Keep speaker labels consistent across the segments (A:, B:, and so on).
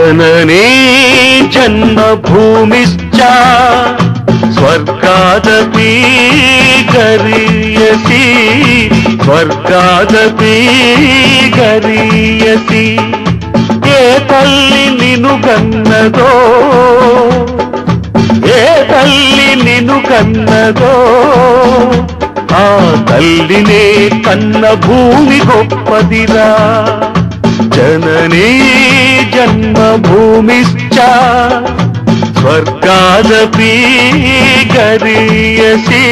A: जननी जन्मभूमिश्च स्वर्गादपि गरीयसी स्वर्गादपि गरीयसी ఏ తల్లి నిన్ను కన్నదో ఏ తల్లి నిన్ను కన్నదో ఆ తల్లినే కన్న భూమి గొప్పదిరా జననీ జన్మభూమిశ్చ స్వర్గాదపి గరీయసి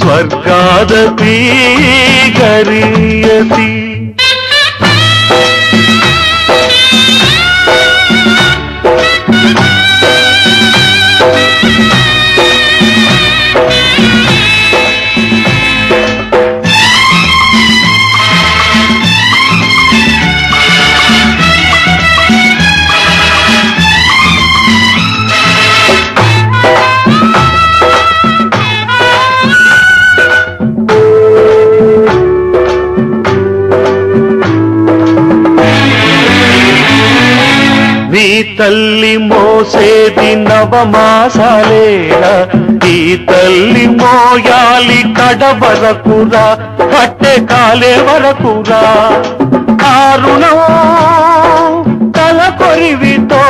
A: స్వర్గాదపి గరీయసి నీ తల్లి మోసేది నవమాసాలేరా ఈ తల్లి మోయాలి కడ వరకురా కట్టె కాలే వరకురా కారుణం తల కొరివితో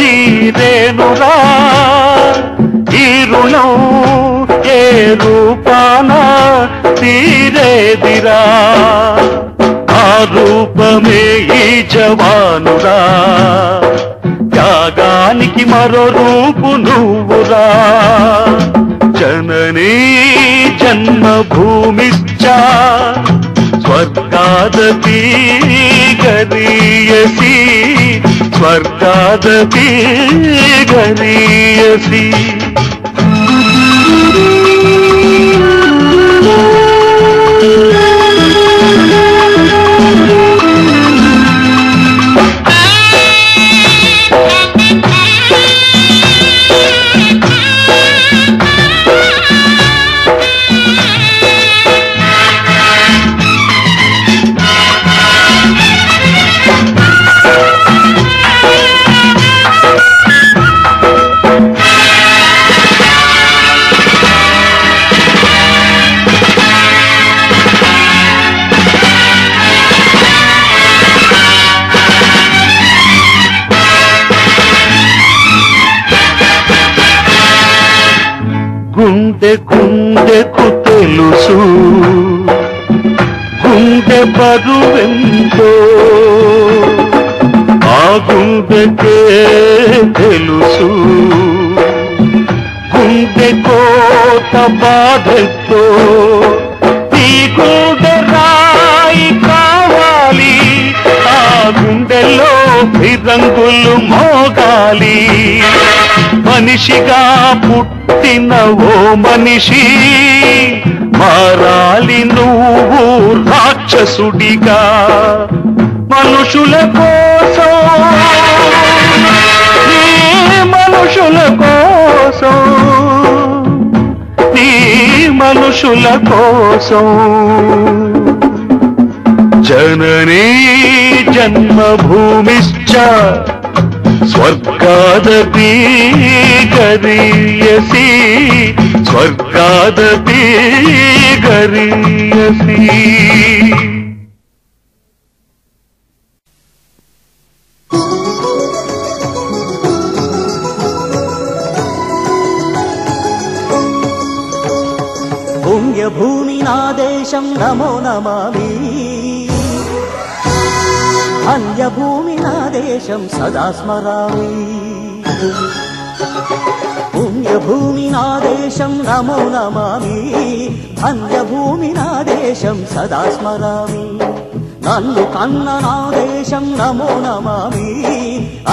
A: తీరేనురా ఈ రుణం ఏ రూపాన తీరేదిరా ఆ రూపమే ఈ జవానురా త్యాగానికి మరో రూపు నువ్వురా జననీ జన్మభూమిశ్చ స్వర్గాదపి గరీయసి స్వర్గాదపి గరీయసి గుండె గుండెకు తెలుసు గుండె బరువెంతో ఆ గుండెకే తెలుసు గుండె కోట బాధతో ఈ గుండె రాయి కావాలి ఆ గుండెలో ఫిరంగులు మోగాలి మనిషిగా పుట్టిన ఓ మనిషి మారాలి నువ్వు రాక్షసుడిగా మనుషుల కోసం నీ మనుషుల కోసం నీ మనుషుల కోసం జననీ జన్మభూమిశ్చ స్వర్గాదపి గరీయసి స్వర్గాదపి గరీయసి
B: పుణ్యభూమి నా దేశం నమో నమామి అన్యభూమి నా దేశం సదా స్మరామి పుణ్యభూమి నా దేశం నమో నమామి అన్యభూమి నా దేశం సదా స్మరామి నన్ను కన్న నా దేశం నమో నమామి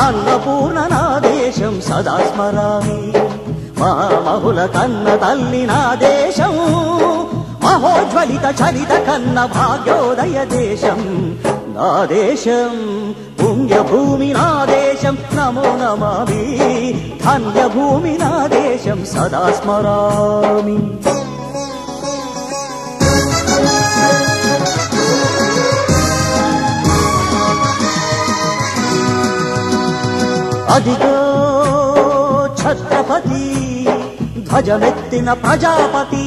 B: అన్నపూర్ణ నా దేశం సదా స్మరామి మా మహుల కన్న తల్లి నా దేశం మహోజ్వలిత చరిత కన్న భాగ్యోదయ దేశం నా దేశం పుణ్యభూమి నా దేశం నమో నమామి ధన్యభూమి నా దేశం సదా స్మరామి అదిగో ఛత్రపతి ధ్వజమెత్తిన ప్రజాపతి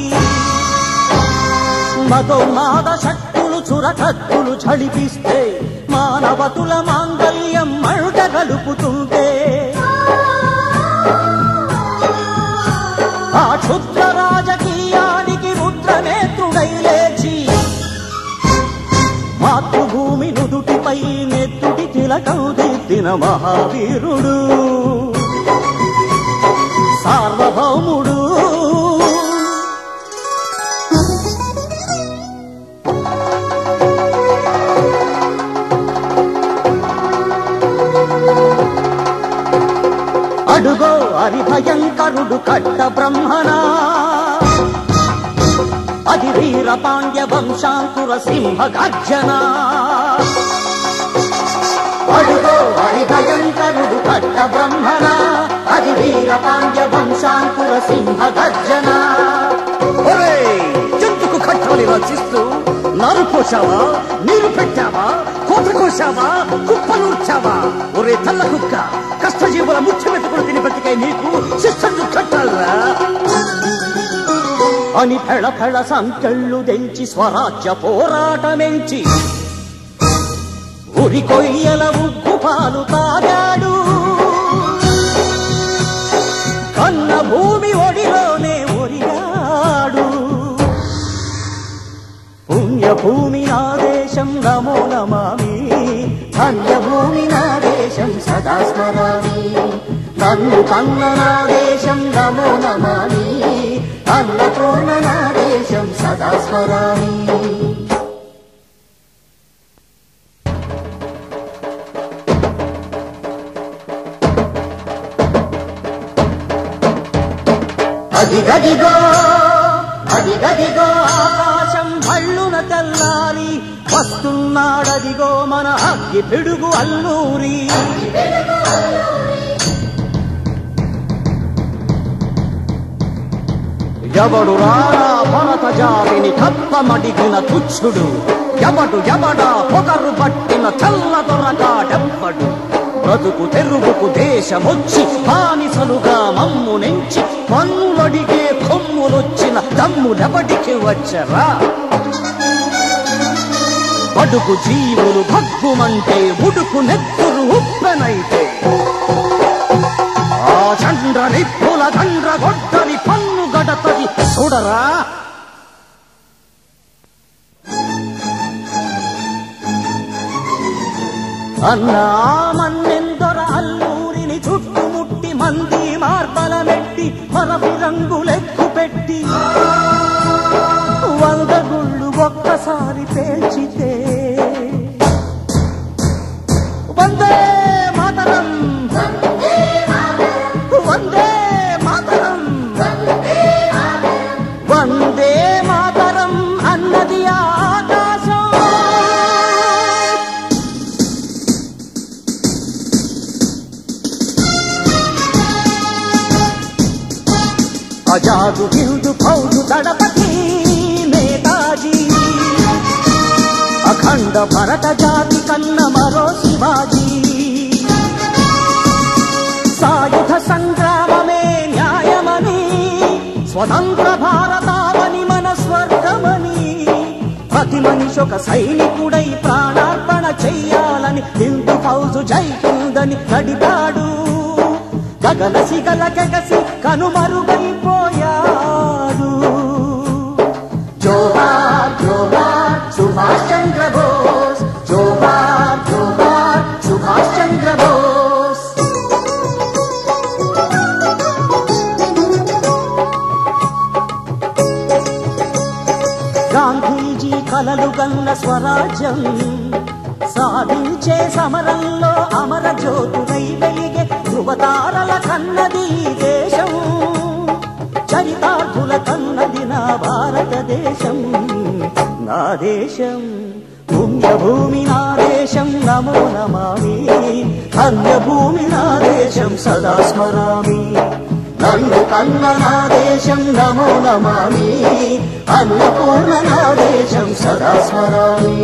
B: మతోన్మాద శక్తులు చురకత్తులు ఝడిపిస్తే మానవతుల మాంగల్యం మంట గలుపుతుంటే ఆ క్షుద్ర రాజకీయానికి రుద్రనేత్రుడై లేచి మాతృభూమి నుదుటిపై నెత్తుటి తిలకం దిద్దిన మహావీరుడు సార్వభౌముడు అడుగో హరిభయంకరుడు కట్ట బ్రహ్మణ అది వీర పాండ్య వంశాంకుర సింహ గర్జన అడుగో హరిభయంకరుడు కట్ట బ్రహ్మణ అది వీర పాండ్య వంశాంకుర సింహ గర్జన జంతుకు కట్టవలి రచిస్తూ నారు పోసావా నీరు పెట్టావా కోత కోసావా కుప్పనూర్చావా ఒరే తల్ల కుక్క కష్టజీవుల ముఖ్యమెత్తుకుని తిని బతికై నీకు శిక్షలు కట్టాలరా అని ఫెళ ఫెళ సంకెళ్ళు దెంచి స్వరాజ్య పోరాటమెంచి ఉరి కొయ్యల ఉగ్గు పాలు తాగాడు కన్న భూమి ఒడిలోనే ఒరిగాడు పుణ్యభూమి నా దేశం నమో నమామి ధన్యభూమి నా దేశం సదా స్మరామి నన్ను కన్న నా దేశం నమో నమామి అన్నపూర్ణ నా దేశం సదా స్మరామి అదిగదిగో అదిగదిగో ఆకాశం భళ్ళున తెల్లారి వస్తున్నాడదిగో మన అగ్గి పిడుగు అల్లూరి ఎవడు రారా భరత జాతిని కప్పమడిగిన తుచ్చుడు ఎవడా పొగరు పట్టిన చల్ల దొరగాడెవ్వడు బ్రతుకు తెరుగుకు దేశమొచ్చి బానిసలుగా మమ్ము నెంచి పన్నులడిగే కొమ్ములొచ్చిన దమ్ములెవడికి వచ్చరా బడుగు జీవులు భగ్గుమంటే ఉడుకు నెత్తురు ఉప్పెనైతే ఆ చండ్ర నిప్పుల దండ్ర గొడ్డలి పన్ను గడతది చూడరా అన్నా మన్నెందొర అల్లూరిని చుట్టుముట్టి మంది మార్బలమెట్టి మరపి రంగులెక్కు పెట్టి 100 గుళ్ళు ఒక్కసారి పేల్చితే వందే మాతరం వందే మాతరం వందే మాతరం అన్నది ఆకాశం ఆజాదు హిందూ ఫౌజు దళపతి నేతాజీ అఖండ భరత జాతి కన్న మరో శివాజీ సాయుధ సంగ్రామమే న్యాయమని స్వతంత్ర భారతావని మన స్వర్గమని ప్రతి మనిషి ఒక సైనికుడై ప్రాణార్పణ చెయ్యాలని హిందూ ఫౌజు జై హిందని నడిపాడు గగన సిగల గగసి కనుమరుగైపోయాడు జోహార్ జోహార్ సుభాష్ చంద్ర బోస్ జోహార్ జోహార్ సుభాష్ చంద్ర బోస్ గాంధీజీ కలలు గన్న స్వరాజ్యం సాధించే సమరంలో అమర జ్యోతులై వెలిగే ధృవతారల కన్నది దేశం చరితార్థుల కన్నది నా భారతదేశం నా దేశం పుణ్యభూమి నా దేశం నమో నమామి ధన్యభూమి నా దేశం సదా స్మరామి నన్ను కన్న నా దేశం నమో నమామి అన్నపూర్ణ నా దేశం సదా స్మరామి